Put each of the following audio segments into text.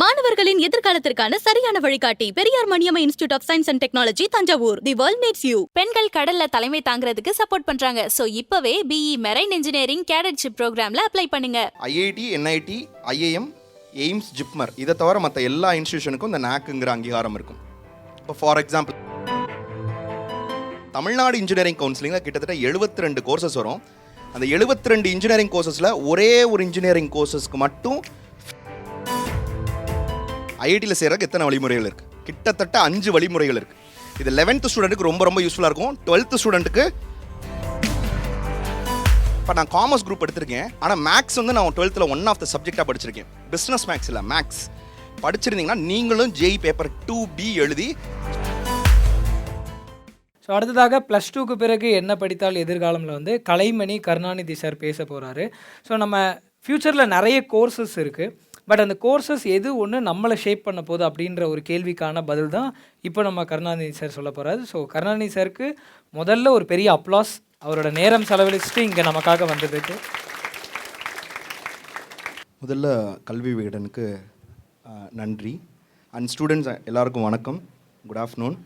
மாணவர்களின் எதிர்காலத்திற்கான சரியான வழிகாட்டி Periyar Maniammai institute of science and technology Thanjavur. The world needs you. பெண்கள் கடல்ல தலைமை தாங்கிறதுக்கு சப்போர்ட் பண்றாங்க. சோ இப்பவே பிஇ மெரைன் இன்ஜினியரிங் கேடட்ஷிப் ப்ரோக்ராம்ல அப்ளை பண்ணுங்க. IIT, NIT, IIM, AIIMS, JIPMER இதை தவிர மற்ற எல்லா இன்ஸ்டியூஷனுக்கும் இந்த நாக்குங்கிற அங்கீகாரம் இருக்கும். இப்போ ஃபார் எக்ஸாம்பிள் தமிழ்நாடு இன்ஜினியரிங் கவுன்சிலிங்கில் கிட்டத்தட்ட 72 கோர்சஸ் வரும். அந்த 72 இன்ஜினியரிங் கோர்சஸில் ஒரே ஒரு இன்ஜினியரிங் கோர்சஸ்க்கு மட்டும் ஐஐடியில் சேர்றதுக்கு எத்தனை வழிமுறைகள் இருக்குது? கிட்டத்தட்ட 5 வழிமுறைகள் இருக்குது. இது 11th ஸ்டூடெண்ட்டுக்கு ரொம்ப யூஸ்ஃபுல்லாக இருக்கும். 12th ஸ்டூடெண்ட்டுக்கு இப்போ நான் காமர்ஸ் குரூப் எடுத்திருக்கேன், ஆனால் மேக்ஸ் வந்து நான் 12th ஒன் ஆஃப் த சப்ஜெக்டாக படிச்சிருக்கேன். பிஸ்னஸ் மேக்ஸ் இல்லை, மேக்ஸ் படிச்சிருந்தீங்கன்னா நீங்களும் ஜேஇ பேப்பர் 2B எழுதி. ஸோ அடுத்ததாக +2க்கு பிறகு என்ன படித்தால் எதிர்காலமில் வந்து கலைமணி கருணாநிதி சார் பேச போகிறாரு. ஸோ நம்ம ஃப்யூச்சரில் நிறைய கோர்சஸ் இருக்குது, பட் அந்த கோர்சஸ் எது ஒன்று நம்மளை ஷேப் பண்ண போகுது அப்படின்ற ஒரு கேள்விக்கான பதில் தான் இப்போ நம்ம கருணாநிதி சார் சொல்ல போகிறாரு. ஸோ கருணாநிதி சாருக்கு முதல்ல ஒரு பெரிய அப்ளாஸ், அவரோட நேரம் செலவழிச்சுட்டு இங்கே நமக்காக வந்ததுக்கு. முதல்ல கல்வி விகடனுக்கு நன்றி. அண்ட் ஸ்டூடெண்ட்ஸ் எல்லாருக்கும் வணக்கம், குட் ஆஃப்டர்நூன்.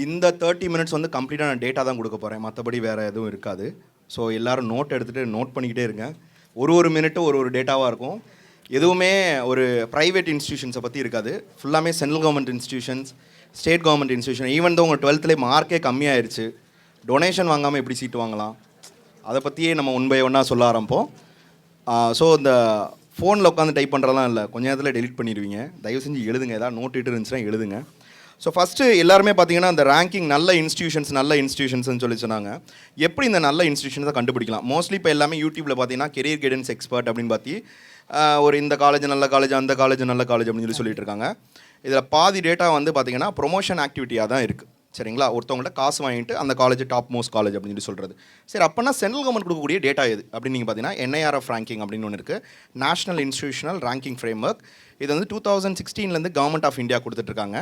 இந்த 30 மினிட்ஸ் வந்து கம்ப்ளீட்டாக நான் டேட்டா தான் கொடுக்க போகிறேன், மற்றபடி வேறு எதுவும் இருக்காது. ஸோ எல்லோரும் நோட் எடுத்துகிட்டு நோட் பண்ணிக்கிட்டே இருங்க. ஒரு மினிட்டும் ஒரு டேட்டாவாக இருக்கும். எதுவுமே ஒரு ப்ரைவேட் இன்ஸ்டியூஷன்ஸை பற்றி இருக்காது. ஃபுல்லாமே central government institutions, state government institution. Even தான் உங்கள் 12th மார்க்கே கம்மியாயிருச்சு, டொனேஷன் வாங்காமல் எப்படி சீட்டு வாங்கலாம், அதை பற்றியே நம்ம ஒன் பை ஒன்னாக சொல்ல ஆரம்பிப்போம். ஸோ இந்த ஃபோனில் உட்காந்து டைப் பண்ணுறதுலாம் இல்லை, கொஞ்ச நேரத்தில் டெலிட் பண்ணிடுவீங்க. தயவு செஞ்சு எழுதுங்க, ஏதாவது நோட் இட்டு இருந்துச்சுன்னா எழுதுங்க. ஸோ ஃபஸ்ட்டு எல்லாருமே பார்த்தீங்கன்னா அந்த ரேங்கிங் நல்ல இன்ஸ்டியூஷன்ஸ்னு சொல்லி சொன்னாங்க. எப்படி இந்த நல்ல இன்ஸ்டியூஷன்ஸை கண்டுபிடிக்கலாம்? மோஸ்ட்லி இப்போ எல்லாமே யூடியூப்பில் பார்த்தீங்கன்னா கெரியர் கைடன்ஸ் எக்ஸ்பர்ட் அப்படின்னு பார்த்தி ஒரு இந்த காலேஜ் நல்ல காலேஜ், அந்த காலேஜ் நல்ல காலேஜ் அப்படின்னு சொல்லிட்டு இருக்காங்க. இதில் பாதி டேட்டா வந்து பார்த்தீங்கன்னா ப்ரொமோஷன் ஆக்டிவிட்டியாக தான் இருக்குது. சரிங்களா? ஒருத்தவங்கள்ட்ட காசு வாங்கிட்டு அந்த காலேஜ் டாப் மோஸ்ட் காலேஜ் அப்படின்னு சொல்லி சொல்கிறது. சரி, அப்போனா சென்ட்ரல் கவர்மெண்ட் கொடுக்கக்கூடிய டேட்டா எது அப்படின்னு நீங்கள் பார்த்தீங்கன்னா NIRF ரேங்கிங் அப்படின்னு ஒன்று இருக்குது, நேஷனல் இன்ஸ்டிடியூஷனல் ரேங்கிங் ஃப்ரேம்வொர்க். இது வந்து 2016 கவர்மெண்ட் ஆஃப் இந்தியா கொடுத்துட்ருக்காங்க.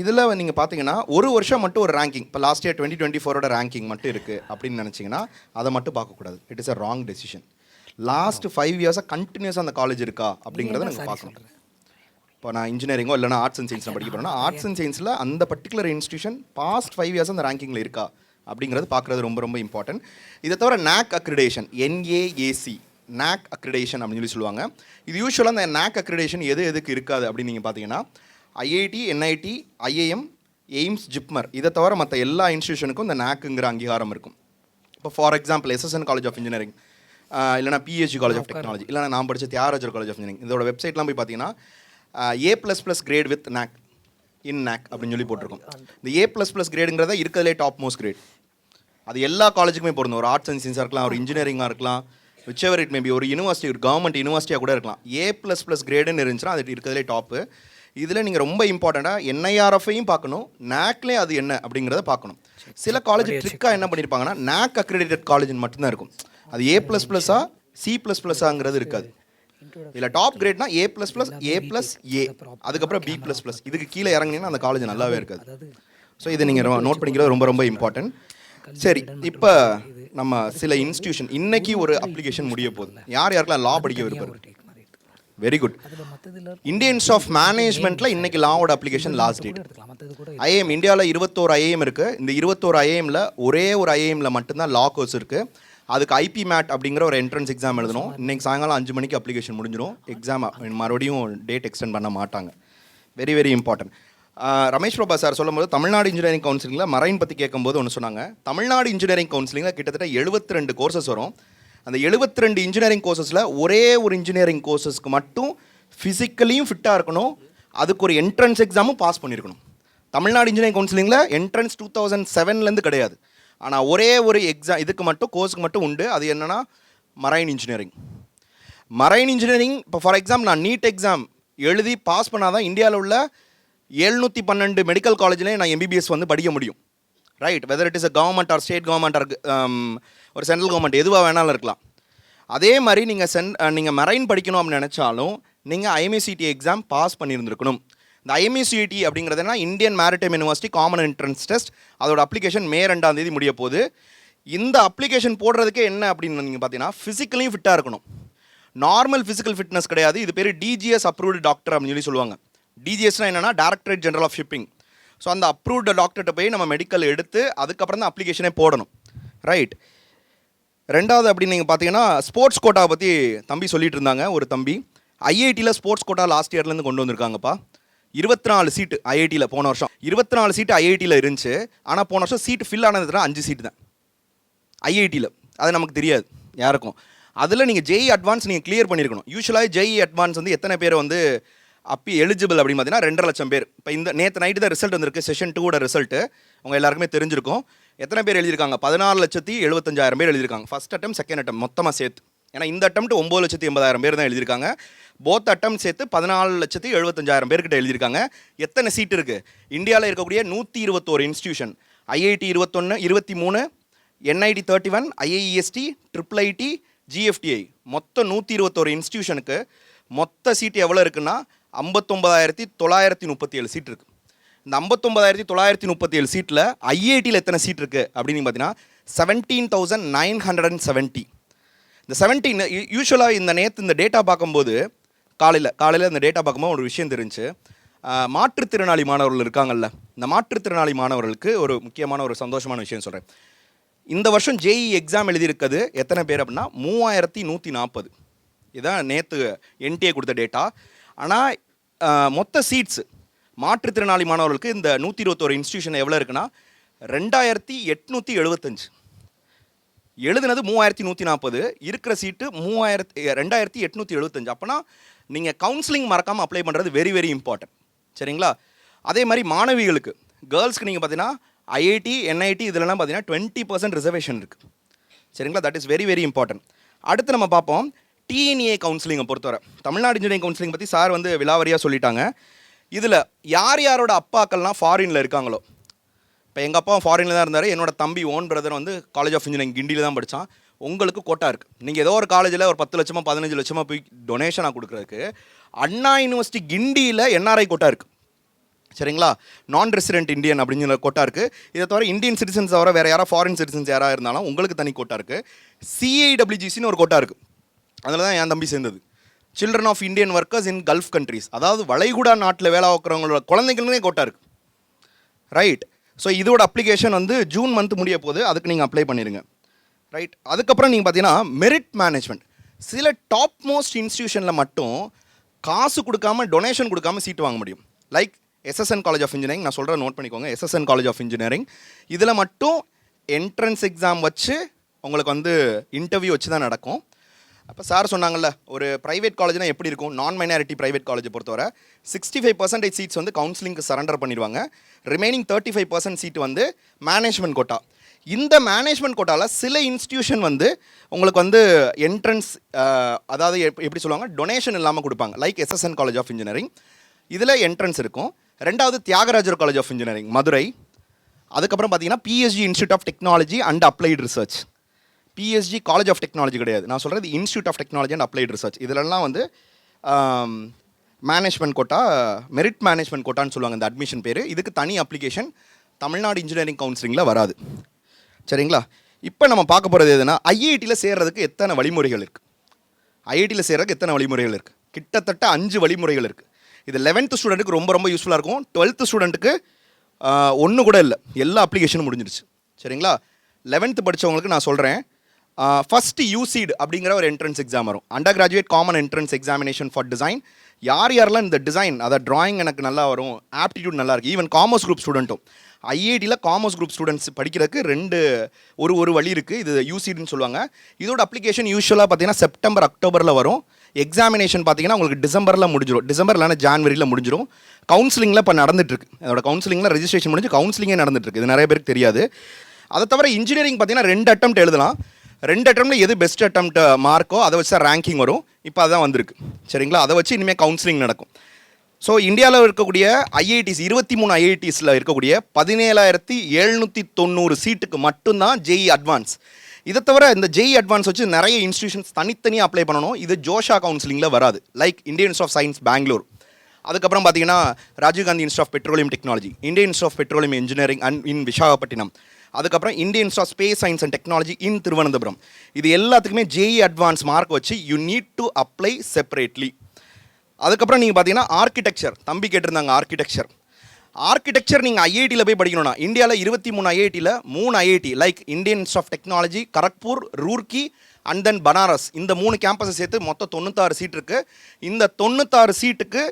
இதில் நீங்கள் பார்த்தீங்கன்னா ஒரு வருஷம் மட்டும் ஒரு ரேங்கிங், இப்போ லாஸ்ட் இயர் 2024 ரேங்கிங் மட்டும் இருக்குது அப்படின்னு நினச்சிங்கன்னா அதை மட்டும் பார்க்கக்கூடாது. It is a wrong decision. Last 5 இயர்ஸாக கண்டினியூஸாக அந்த காலேஜ் இருக்கா அப்படிங்கிறத நாங்கள் பார்க்கணும். இப்போ நான் இன்ஜினியரிங்கோ இல்லைனா ஆர்ட்ஸ் அண்ட் சயின்ஸில் படிக்க போகிறேன்னா ஆர்ட்ஸ் அண்ட் சயின்ஸில் அந்த பர்டிகுலர் இன்ஸ்டியூஷன் பாஸ்ட் 5 இயர்ஸ் அந்த ரேங்கிங்கில் இருக்கா அப்படிங்கிறது பார்க்குறது ரொம்ப இம்பார்ட்டன்ட். இதை தவிர NAC accreditation, NAAC NAC accreditation அப்படின்னு சொல்லி சொல்லுவாங்க. இது யூஸ்வலாக அந்த NAC அக்ரிடேஷன் எதுக்கு இருக்காது அப்படின்னு நீங்கள் பார்த்தீங்கன்னா IIT, NIT, IIM, AIIMS, JIPMER இதை தவிர மற்ற எல்லா இன்ஸ்டியூஷனுக்கும் இந்த NACங்கிற அங்கீகாரம் இருக்கும். இப்போ for example SSN college of engineering, இல்லைனா PHG காலேஜ் ஆஃப் டெக்னாலஜி, இல்லைனா நான் படித்த தியாகராஜர் காலேஜ் ஆஃப் இன்ஜினியரிங், இதோட வெப்சைட்லாம் போய் பார்த்தீங்கன்னா A++ grade with NAC in NAC அப்படின்னு சொல்லி போட்டிருக்கோம். இந்த A++ கிரேடுங்கிறத இருக்கிறதுலே டாப் மோஸ்ட் கிரேட். அது எல்லா காலேஜுக்குமே பொருந்தும். ஒரு ஆர்ட்ஸ் அண்ட் சயின்ஸாக இருக்கலாம், ஒரு இன்ஜினியரிங்காக இருக்கலாம், விச்செவர் இட் மேபி, ஒரு யூனிவர்சிட்டி, ஒரு கவர்மெண்ட் யூனிவர்சிட்டியாக கூட இருக்கலாம். A++ கிரேடுன்னு இருந்துச்சுன்னா அது இருக்கிறதுலே டாப்பு. இதில் நீங்கள் ரொம்ப இம்பார்ட்டண்ட்டாக NIRFையும் பார்க்கணும், NACலேயும் அது என்ன அப்படிங்கிறத பார்க்கணும். சில காலேஜ் ட்ரிக்காக என்ன பண்ணியிருப்பாங்கன்னா NAC அக்ரிடேட்டட் காலேஜ்னு மட்டும்தான் இருக்கும். அது A++ஆ C++ஆங்கிறது இருக்காது. இதில் டாப் கிரேட்னா A++, A+A, அதுக்கப்புறம் B++. இதுக்கு கீழே இறங்கினீங்கன்னா அந்த காலேஜ் நல்லாவே இருக்காது. ஸோ இதை நீங்கள் நோட் பண்ணிக்கிறது ரொம்ப இம்பார்ட்டன்ட். சரி, இப்போ நம்ம சில இன்ஸ்டியூஷன், இன்னைக்கு ஒரு அப்ளிகேஷன் முடிய போகுது. யாருக்கெல்லாம் லா படிக்க விருப்பம்? Very good. Indian institute of மேனேஜ்மெண்ட்டில் இன்னைக்கு லாவோட அப்ளிகேஷன் லாஸ்ட் டேட். ஐஏஎம் இந்தியாவில் 21 ஐஏஎம் இருக்குது. இந்த 21 ஐஏஎம்மில் ஒரே ஒரு ஐஏஎம்மில் மட்டும்தான் லா கோர்ஸ் இருக்குது. அதுக்கு IP MAT அப்படிங்கிற ஒரு என்ட்ரன்ஸ் எக்ஸாம் எழுதணும். இன்றைக்கி சாயங்காலம் 5 மணிக்கு அப்ளிகேஷன் முடிஞ்சிடும். எக்ஸாம் மறுபடியும் டேட் எக்ஸ்டெண்ட் பண்ண மாட்டாங்க. Very important. Ramesh Prabha sir சொல்லும்போது தமிழ்நாடு இன்ஜினியரிங் கவுன்சிலிங்கில் மரைன் பற்றி கேட்கும்போது ஒன்று சொன்னாங்க. தமிழ்நாடு இன்ஜினியரிங் கவுன்சிலிங்கில் கிட்டத்தட்ட 72 கோர்சஸ் வரும். அந்த 72 இன்ஜினியரிங் கோர்சஸில் ஒரே ஒரு இன்ஜினியரிங் கோர்சஸ்க்கு மட்டும் ஃபிசிக்கலியும் ஃபிட்டாக இருக்கணும், அதுக்கு ஒரு என்ட்ரன்ஸ் எக்ஸாமும் பாஸ் பண்ணியிருக்கணும். தமிழ்நாடு இன்ஜினியரிங் கவுன்சிலிங்கில் என்ட்ரன்ஸ் 2007 கிடையாது. ஆனால் ஒரே ஒரு எக்ஸாம் இதுக்கு மட்டும், கோர்ஸுக்கு மட்டும் உண்டு. அது என்னென்னா மரைன் இன்ஜினியரிங். இப்போ ஃபார் எக்ஸாம்பிள் நான் நீட் எக்ஸாம் எழுதி பாஸ் பண்ணால் தான் இந்தியாவில் உள்ள 712 மெடிக்கல் காலேஜ்லேயும் நான் MBBS வந்து படிக்க முடியும். Right, whether it is a government or state government or ஒரு சென்ட்ரல் கவர்மெண்ட், எதுவாக வேணாலும் இருக்கலாம். அதே மாதிரி நீங்கள் மரைன் படிக்கணும் அப்படின்னு நினச்சாலும் நீங்கள் IMACT எக்ஸாம் பாஸ் பண்ணியிருந்துருக்கணும். இந்த IMACT அப்படிங்கிறது என்ன? Indian maritime university common entrance test. அதோட அப்ளிகேஷன் May 2 முடிய போகுது. இந்த அப்ளிகேஷன் போடுறதுக்கே என்ன அப்படின்னு நீங்கள் பார்த்தீங்கன்னா ஃபிசிக்கலையும் ஃபிட்டாக இருக்கணும். நார்மல் ஃபிசிக்கல் ஃபிட்னஸ் கிடையாது. இது பேர் டிஜிஎஸ் அப்ரூவ்டு டாக்டர் அப்படின்னு சொல்லுவாங்க. டிஜிஎஸ்னா என்னன்னா directorate general of shipping. So அந்த அப்ரூவ்டு டாக்டர்கிட்ட போய் நம்ம மெடிக்கல் எடுத்து அதுக்கப்புறம் தான் அப்ளிகேஷனே போடணும். ரைட். ரெண்டாவது அப்படின்னு நீங்கள் பார்த்தீங்கன்னா ஸ்போர்ட்ஸ் கோட்டாவை பற்றி தம்பி சொல்லிட்டு இருந்தாங்க. ஒரு தம்பி ஐஐடியில் ஸ்போர்ட்ஸ் கோட்டா லாஸ்ட் இயர்லேருந்து கொண்டு வந்திருக்காங்கப்பா. 24 சீட்டு ஐஐடியில் போன வருஷம் 24 சீட்டு ஐஐடியில் இருந்துச்சு. ஆனால் போன வருஷம் சீட்டு ஃபில் ஆனதுனா 5 சீட்டு தான் ஐஐடியில். அது நமக்கு தெரியாது யாருக்கும். அதில் நீங்கள் ஜேஇ அட்வான்ஸ் நீங்கள் கிளியர் பண்ணியிருக்கணும். யூஸ்வலாக ஜேஇ அட்வான்ஸ் வந்து எத்தனை பேர் வந்து அப்பி எலிஜிபிள் அப்படின்னு பார்த்தீங்கன்னா 2.5 லட்சம் பேர். இப்போ இந்த நேற்று நைட்டு தான் ரிசல்ட் வந்திருக்கு. செஷன் 2ஓட ரிசல்ட்டு உங்கள் எல்லாருக்குமே தெரிஞ்சிருக்கும். எத்தனை பேர் எழுதியிருக்காங்க? 14,75,000 பேர் எழுதியிருக்காங்க. ஃபஸ்ட் அட்டம் செகண்ட் அட்டம் மொத்தமாக சேர்த்து. ஏன்னா இந்த அட்டம்ப்ட் 9,80,000 பேர் தான் எழுதியிருக்காங்க. போத் அட்டம் சேர்த்து 14,75,000 பேர்கிட்ட எழுதியிருக்காங்க. எத்தனை சீட் இருக்குது? இந்தியாவில் இருக்கக்கூடிய 121 institution, IIT 21, 23, NIT 31, ஐஐஇஎஸ்டி, IIIT, GFTI மொத்தம் 121 இன்ஸ்டியூஷனுக்கு மொத்த சீட்டு எவ்வளோ இருக்குன்னா 59,937 சீட் இருக்குது. இந்த 59,937 சீட்டில் ஐஐடியில் எத்தனை சீட் இருக்குது அப்படின்னு பார்த்தீங்கன்னா 17,970. இந்த 17 யூஸ்வலாக இந்த நேற்று இந்த டேட்டா பார்க்கும்போது காலையில் இந்த டேட்டா பார்க்கும்போது ஒரு விஷயம் தெரிஞ்சு, மாற்றுத்திறனாளி மாணவர்கள் இருக்காங்கல்ல, இந்த மாற்றுத்திறனாளி மாணவர்களுக்கு ஒரு முக்கியமான ஒரு சந்தோஷமான விஷயம் சொல்கிறேன். இந்த வருஷம் ஜேஇ எக்ஸாம் எழுதியிருக்கிறது எத்தனை பேர் அப்படின்னா 3,140. இதுதான் நேற்று என்டிஏ கொடுத்த டேட்டா. ஆனால் மொத்த சீட்ஸ் மாற்றுத்திறனாளி மாணவர்களுக்கு இந்த 121 இன்ஸ்டியூஷன் எவ்வளோ இருக்குன்னா 2,875. எழுதுனது 3,140, இருக்கிற சீட்டு 2,875. அப்போனா நீங்கள் கவுன்சிலிங் மறக்காமல் அப்ளை பண்ணுறது வெரி வெரி இம்பார்ட்டன்ட். சரிங்களா? அதே மாதிரி மாணவிகளுக்கு கேர்ள்ஸ்க்கு நீங்கள் பார்த்தீங்கன்னா ஐஐடி என்ஐடி இதெல்லாம் பார்த்தீங்கன்னா 20% ரிசர்வேஷன் இருக்குது. சரிங்களா? That is very very important. அடுத்து நம்ம பார்ப்போம் டிஎன்ஏ கவுன்சிலிங்கை பொறுத்தவரை. தமிழ்நாடு இன்ஜினியரிங் கவுன்சிலிங் பற்றி சார் வந்து விலாவரியாக சொல்லிட்டாங்க. இதில் யார் யாரோட அப்பாக்கள்லாம் ஃபாரினில் இருக்காங்களோ, இப்போ எங்கள் அப்பா ஃபாரினில் தான் இருந்தார், என்னோட தம்பி ஓன் பிரதர் வந்து காலேஜ் ஆஃப் இன்ஜினியரிங் கிண்டியில் தான் படித்தான். உங்களுக்கு கோட்டா இருக்குது. நீங்கள் ஏதோ ஒரு காலேஜில் ஒரு 10 லட்சமோ 15 லட்சமோ போய் டொனேஷனாக கொடுக்குறதுக்கு அண்ணா யூனிவர்சிட்டி கிண்டியில் என்ஆர்ஐ கோட்டா இருக்குது. சரிங்களா? நான் ரெசிடென்ட் இந்தியன் அப்படிங்கிற கோட்டா இருக்குது. இதை தவிர இந்தியன் சிட்டிசன்ஸ் தவிர வேறு யாராவது ஃபாரின் சிட்டிசன்ஸ் யாராக இருந்தாலும் உங்களுக்கு தனி கோட்டா இருக்குது. CIWGCன்னு ஒரு கோட்டா இருக்குது. அதில் தான் என் தம்பி சேர்ந்தது. Children of Indian workers in Gulf countries, அதாவது வளைகுடா நாட்டில் வேலை பார்க்குறவங்களோட குழந்தைங்களுமே கோட்டா இருக்குது. ரைட். ஸோ இதோட அப்ளிகேஷன் வந்து ஜூன் மந்த் முடிய போது, அதுக்கு நீங்கள் அப்ளை பண்ணிடுங்க. ரைட். அதுக்கப்புறம் நீங்கள் பார்த்தீங்கன்னா மெரிட் மேனேஜ்மெண்ட். சில டாப் மோஸ்ட் இன்ஸ்டியூஷனில் மட்டும் காசு கொடுக்காம டொனேஷன் கொடுக்காம சீட்டு வாங்க முடியும். Like SSN college of engineering, நான் சொல்கிறேன் நோட் பண்ணிக்கோங்க. SSN காலேஜ் ஆஃப் இன்ஜினியரிங் இதில் மட்டும் என்ட்ரன்ஸ் எக்ஸாம் வச்சு உங்களுக்கு வந்து இன்டர்வியூ வச்சு தான் நடக்கும். அப்போ சார் சொன்னாங்கல்ல, ஒரு ப்ரைவேட் காலேஜ்னால் எப்படி இருக்கும், நான் மைனாரிட்டி ப்ரைவேட் காலேஜை பொறுத்தவரை 65% சீட்ஸ் வந்து கவுன்சிலிங்க்கு சரண்டர் பண்ணிடுவாங்க. ரிமைனிங் 35% சீட் வந்து மேனேஜ்மெண்ட் கோட்டா. இந்த மேனேஜ்மெண்ட் கோட்டாவில் சில இன்ஸ்டியூஷன் வந்து உங்களுக்கு வந்து என்ட்ரன்ஸ், அதாவது எப்படி சொல்லுவாங்க, டொனேஷன் இல்லாமல் கொடுப்பாங்க. Like SSN college of engineering இதில் என்ட்ரன்ஸ் இருக்கும். ரெண்டாவது Thiagarajar college of engineering Madurai. அதுக்கப்புறம் பார்த்தீங்கன்னா PSG institute of technology and applied research. PSG college of technology கிடையாது, நான் சொல்கிறது institute of technology and applied research. இதிலெல்லாம் வந்து மேனேஜ்மெண்ட் கோட்டா, மெரிட் மேனேஜ்மெண்ட் கோட்டான்னு சொல்லுவாங்க இந்த அட்மிஷன் பேர். இதுக்கு தனி அப்ளிகேஷன் தமிழ்நாடு இன்ஜினியரிங் கவுன்சிலிங்கில் வராது. சரிங்களா? இப்போ நம்ம பார்க்க போகிறது எதுனா, ஐஐடியில் சேர்றதுக்கு எத்தனை வழிமுறைகள் இருக்குது. ஐஐடியில் சேர்றதுக்கு எத்தனை வழிமுறைகள் இருக்குது? கிட்டத்தட்ட 5 வழிமுறைகள் இருக்குது. இது 11th ஸ்டூடெண்ட்டுக்கு ரொம்ப ரொம்ப யூஸ்ஃபுல்லாக இருக்கும். 12th ஸ்டூடெண்ட்டுக்கு ஒன்று கூட இல்லை, எல்லா அப்ளிகேஷனும் முடிஞ்சிருச்சு. சரிங்களா? 11th படித்தவங்களுக்கு நான் சொல்கிறேன். ஃபஸ்ட்டு UCED அப்படிங்கிற ஒரு என்ட்ரன்ஸ் எக்ஸாம் வரும். Under graduate common entrance examination for design. யாரெல்லாம் இந்த டிசைன், அதாவது ட்ராயிங் எனக்கு நல்லா வரும், ஆப்டிடியூட் நல்லா இருக்குது, ஈவன் காமர்ஸ் குரூப் ஸ்டூடெண்ட்டும். ஐஐடியில் காமர்ஸ் குரூப் ஸ்டூடெண்ட்ஸ் படிக்கிறதுக்கு ஒரு வழி இருக்குது. இது UCEDன்னு சொல்லுவாங்க. இதோட அப்ளிகேஷன் யூஸ்வலாக பார்த்தீங்கன்னா செப்டம்பர் அக்டோபரில் வரும். எக்ஸாமினேஷன் பார்த்தீங்கன்னா உங்களுக்கு டிசம்பரில் முடிஞ்சிடும். டிசம்பர் இல்லைனா ஜான்வரியில் முடிஞ்சிடும். கவுன்சிலிங்கில் இப்போ நடந்துட்டுருக்கு. அதோட கவுன்சிலிங்கில் ரெஜிஸ்ட்ரேஷன் முடிஞ்சு கவுன்சிலிங்கே நடந்துட்டுருக்கு. இது நிறைய பேருக்கு தெரியாது. அதை தவிர இன்ஜினியரிங் பார்த்தீங்கன்னா 2 அட்டெம்ப்ட் எழுதலாம். 2 அட்டெம்ப்டில் எது பெஸ்ட் அட்டெம்ப்ட் மார்க்கோ அதை வச்சு தான் ரேங்கிங் வரும். இப்போ அதுதான் வந்திருக்கு. சரிங்களா? அதை வச்சு இனிமேல் கவுன்சிலிங் நடக்கும். ஸோ இந்தியாவில் இருக்கக்கூடிய ஐஐடிஸ் 23 ஐஐடிஸில் இருக்கக்கூடிய 17,790 சீட்டுக்கு மட்டும்தான் ஜேஇ அட்வான்ஸ். இதை தவிர இந்த ஜேஇ அட்வான்ஸ் வச்சு நிறைய இன்ஸ்டியூஷன்ஸ் தனித்தனியாக அப்ளை பண்ணணும். இது ஜோஷா கவுன்சிலிங்கில் வராது. Like Indian institute of science Bangalore, அதுக்கப்புறம் பார்த்தீங்கன்னா Rajiv Gandhi institute of petroleum technology, Indian institute of petroleum engineering and in Visakhapatnam, அதுக்கப்புறம் Indian institute of space science and technology in Thiruvananthapuram. இது எல்லாத்துக்குமே ஜேஇ அட்வான்ஸ் மார்க் வச்சு you need to apply separately. அதுக்கப்புறம் நீங்கள் பார்த்தீங்கன்னா architecture, தம்பி கேட்டிருந்தாங்க ஆர்கிடெக்சர் நீங்கள் ஐஐடியில் போய் படிக்கணும்னா இந்தியாவில் 23 ஐஐடியில் 3 IIT like Indian institute of technology, Kharagpur, Roorkee and then Banaras, இந்த 3 கேம்பஸை சேர்த்து மொத்தம் 96 சீட் இருக்குது. இந்த 96 சீட்டுக்கு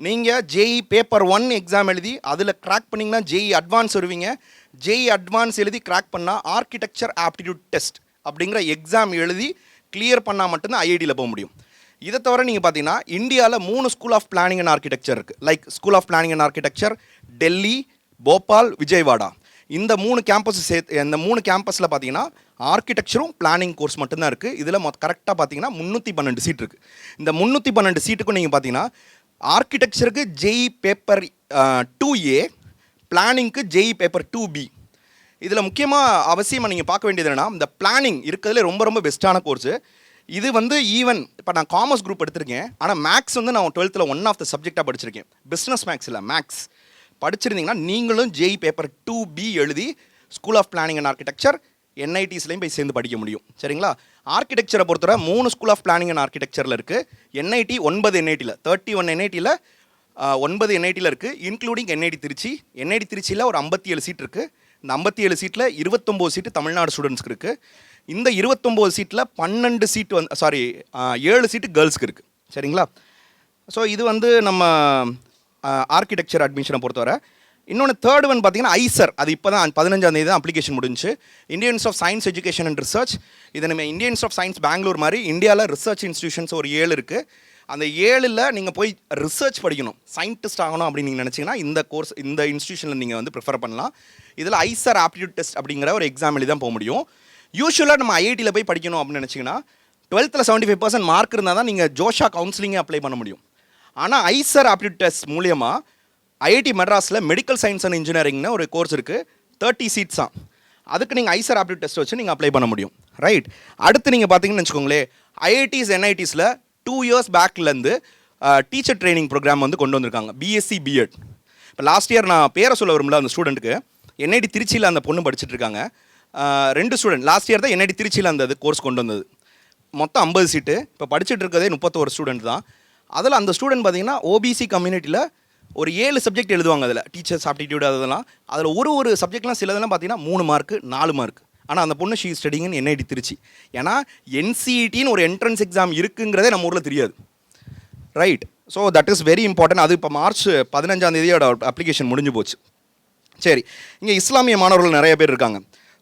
நீங்கள் ஜேஇ பேப்பர் 1 எக்ஸாம் எழுதி அதில் கிராக் பண்ணிங்கன்னா ஜேஇ அட்வான்ஸ் வருவீங்க. ஜேஇ அட்வான்ஸ் எழுதி கிராக் பண்ணால் ஆர்கிடெக்சர் ஆப்டிடியூட் டெஸ்ட் அப்படிங்கிற எக்ஸாம் எழுதி கிளியர் பண்ணால் மட்டும்தான் ஐஐடியில் போக முடியும். இதை தவிர நீங்கள் பார்த்தீங்கன்னா இந்தியாவில் 3 school of planning and architecture இருக்குது. Like school of planning and architecture Delhi, Bhopal, Vijayawada. இந்த 3 கேம்பஸ் சேர்த்து இந்த 3 கேம்பஸில் பார்த்தீங்கன்னா ஆர்கிடெக்சரும் பிளானிங் கோர்ஸ் மட்டும்தான் இருக்குது. இதில் கரெக்டாக பார்த்தீங்கன்னா 312 சீட் இருக்குது. இந்த 312 சீட்டுக்கும் நீங்கள் பார்த்தீங்கன்னா ஆர்கிடெக்சருக்கு ஜேஇ பேப்பர் 2A, பிளானிங்க்கு ஜேஇ பேப்பர் 2B. இதில் முக்கியமாக அவசியமாக நீங்கள் பார்க்க வேண்டியது என்னென்னா இந்த பிளானிங் இருக்கிறதுல ரொம்ப ரொம்ப பெஸ்ட்டான கோர்ஸு. இது ஈவன் இப்போ நான் காமர்ஸ் குரூப் எடுத்திருக்கேன், ஆனால் மேக்ஸ் நான் 12th ஒன் ஆஃப் த சப்ஜெக்டாக படிச்சிருக்கேன். பிஸ்னஸ் மேக்ஸ் இல்லை, மேக்ஸ் படிச்சிருந்தீங்கன்னா நீங்களும் ஜேஇ பேப்பர் 2B எழுதி school of planning and architecture என்ஐடிஸ்லையும் போய் சேர்ந்து படிக்க முடியும். சரிங்களா? ஆர்கிடெக்சரை பொறுத்தவரை 3 ஸ்கூல் ஆஃப் பிளானிங் அண்ட் ஆர்கிடெக்சரில் இருக்குது. என்ஐடி 9 என்ஐடியில் 31 என்ஐடியில் 9 என்ஐடியில் இருக்குது, இன்க்ளூடிங் என்ஐடி திருச்சி. என்ஐடி திருச்சியில் ஒரு 57 சீட் இருக்குது. இந்த 57 சீட்டில் 29 சீட்டு தமிழ்நாடு ஸ்டூடெண்ட்ஸ்க்கு இருக்குது. இந்த 29 சீட்டில் 12 சீட்டு 7 சீட்டு கேர்ள்ஸ்க்கு இருக்குது. சரிங்களா? ஸோ இது நம்ம ஆர்கிடெக்சர் அட்மிஷனை பொறுத்தவரை. இன்னொன்று தேர்ட் ஒன் பார்த்தீங்கன்னா ஐசர். அது இப்போ தான் 15ஆம் தேதி தான் அப்ளிகேஷன் முடிஞ்சு. Indian institute of science education and research. இது நம்ம Indian institute of science Bangalore மாதிரி இந்தியாவில் ரிசர்ச் இன்ஸ்டியூஷன்ஸ் ஒரு 7 இருக்குது. அந்த 7ல் நீங்கள் போய் ரிசர்ச் படிக்கணும், சயின்டிஸ்ட் ஆகணும் அப்படின்னு நீங்கள் நினச்சிங்கன்னா இந்த கோர்ஸ் இந்த இன்ஸ்டியூஷனில் நீங்கள் ப்ரிஃபர் பண்ணலாம். இதில் ஐசர் ஆப்டிடியூட் டெஸ்ட் அப்படிங்கிற ஒரு எக்ஸாம் எழுதி தான் போக முடியும். யூஸ்வலாக நம்ம ஐஐடியில் போய் படிக்கணும் அப்படின்னு நினச்சிங்கன்னா 12th 75% மார்க் இருந்தால் தான் நீங்கள் ஜோஷா கவுன்சிலிங்கே அப்ளை பண்ண முடியும். ஆனால் ஐசர் ஆப்டிடியூட் டெஸ்ட் மூலியமாக ஐஐடி மெட்ராஸில் மெடிக்கல் சயின்ஸ் அண்ட் இன்ஜினியரிங்னு ஒரு கோர்ஸ் இருக்குது, 30 சீட்ஸ் தான். அதுக்கு நீங்கள் ஐசர் ஆப்டிடியூட் டெஸ்ட் வச்சு நீங்கள் அப்ளை பண்ண முடியும். ரைட்? அடுத்து நீங்கள் பார்த்தீங்கன்னு வச்சுக்கோங்களேன், ஐஐடிஸ் என்ஐடிஸில் 2 years பேக்லேருந்து டீச்சர் ட்ரைனிங் ப்ரோக்ராம் கொண்டு வந்திருக்காங்க, பிஎஸ்சி பிஎட். இப்போ லாஸ்ட் இயர் நான் பேரை சொல்ல வரும்ல அந்த ஸ்டூடெண்ட்டுக்கு, என்ஐடி திருச்சியில் அந்த பொண்ணு படிச்சுட்டு இருக்காங்க. 2 ஸ்டூடெண்ட் லாஸ்ட் இயர் தான் என்ஐடி திருச்சியில் அந்த கோர்ஸ் கொண்டு வந்தது. மொத்தம் 50 சீட்டு. இப்போ படிச்சுட்டு இருக்கதே 31 ஸ்டூடெண்ட் தான். அதில் அந்த ஸ்டூடெண்ட் பார்த்தீங்கன்னா ஓபிசி கம்யூனிட்டியில் ஒரு 7 சப்ஜெக்ட் எழுதுவாங்க. அதில் டீச்சர்ஸ் ஆப்டிடியூட் அதெல்லாம் அதில் ஒரு சப்ஜெக்ட்லாம் சிலதெல்லாம் பார்த்தீங்கன்னா 3 மார்க்கு 4 மார்க். ஆனால் அந்த பொண்ணு ஷீ ஸ்டடிங் என்ஐடி திருச்சி. ஏன்னா என்சிஇடின்னு ஒரு என்ட்ரன்ஸ் எக்ஸாம் இருக்குங்கிறதே நம்ம ஊரில் தெரியாது. Right? So that is very important. அது இப்போ மார்ச் 15ஆம் தேதியோட அப்ளிகேஷன் முடிஞ்சு போச்சு. சரி, இங்கே இஸ்லாமிய மாணவர்கள் நிறைய பேர் இருக்காங்க.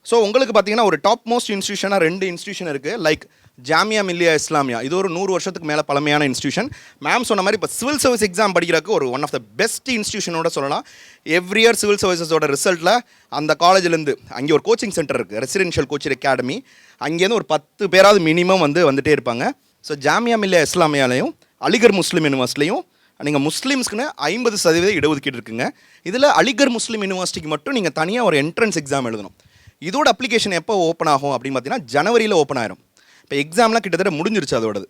ஸோ உங்களுக்கு பார்த்தீங்கன்னா ஒரு டாப் மோஸ்ட் இன்ஸ்டியூஷனாக 2 இன்ஸ்டியூஷன் இருக்குது. லைக் ஜாமியா மில்லியா இஸ்லாமியா, இது ஒரு 100 வருஷத்துக்கு மேலே பழமையான இன்ஸ்டியூஷன். மேம் சொன்ன மாதிரி இப்போ சிவில் சர்வீஸ் எக்ஸாம் படிக்கிறதுக்கு ஒரு ஒன் ஆஃப் த பெஸ்ட் இன்ஸ்டியூஷனோட சொல்லலாம். எவ்ரி இயர் சிவில் சர்வீசஸோட ரிசல்ட்டில் அந்த காலேஜ்லேருந்து அங்கே ஒரு கோச்சிங் சென்டர் இருக்குது, ரெசிடென்ஷியல் கோச்சிங் அகாடமி. அங்கேருந்து ஒரு 10 பேராவது மினிமம் வந்துட்டே இருப்பாங்க. ஸோ ஜாமியா மில்லியா இஸ்லாமியாலையும் அலிகர் முஸ்லீம் யூனிவர்சிட்டிலையும் நீங்கள் முஸ்லீம்ஸ்க்குன்னு 50% இடஒதுக்கீடு இருக்குங்க. இதில் அலிகர் முஸ்லீம் யூனிவர்சிட்டிக்கு மட்டும் நீங்கள் தனியாக ஒரு என்ட்ரன்ஸ் எக்ஸாம் எழுதணும். இதோட அப்ளிகேஷன் எப்போ ஓப்பன் ஆகும் அப்படின்னு பார்த்தீங்கன்னா ஜனவரியில் ஓப்பன் ஆயிரும். இப்போ எக்ஸாம்லாம் கிட்டத்தட்ட முடிஞ்சிருச்சு அதோடது.